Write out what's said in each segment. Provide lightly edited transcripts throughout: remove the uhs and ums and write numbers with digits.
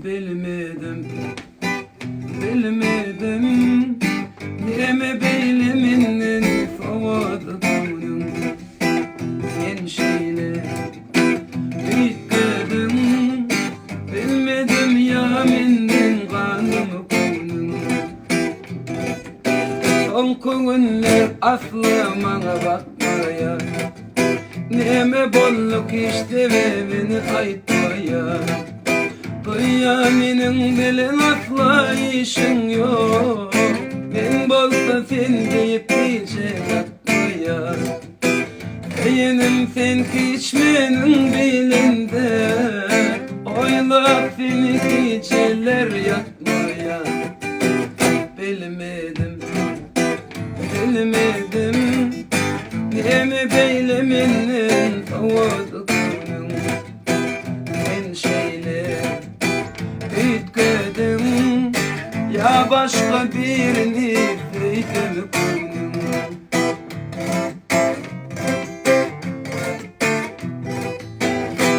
Bilmedim, bilmedim Neme beyleminden favadı koynum En şeyle bitkedim Bilmedim ya minden kanımı koynum Son koğunlar aslımana bakmaya Neme bolluk işte ve beni aytmaya Kıyaminin bilin atla işin yok Ben bolsa sen deyip diyecek atmaya Yeğenim sen kişmenin bilinde Oylap seni geceler yatmaya Bilmedim, bilmedim Neme beyleminin tavadı koynum En şeyle bitkedim Ya başka birini feydemi koynum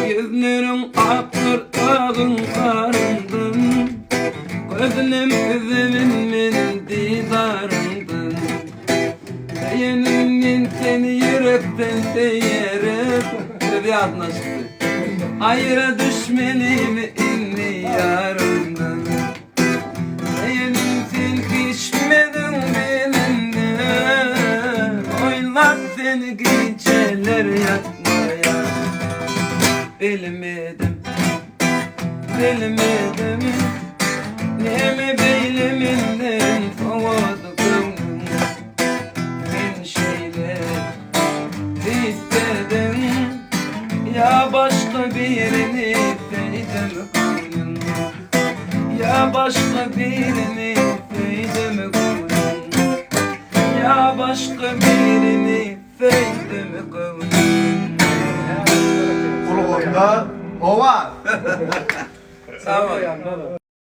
Gözlerim akır ağın karından Gözlem özlemin didarından Yeğenimden seni yürekten seyirip Tabi anlaştı Ayıra düşmeliyim inni yarından Yeğenim sen pişmedin belinde Oynat seni geceler yatmaya Bilmedim, bilmedim Neme beyleminden favadı koynum En şeyle bitkedim Ya başka birini feydemi koynum Ya başka birini feydemi koynum Ya başka birini feydemi koynum Kulağında o var. Sağ ol.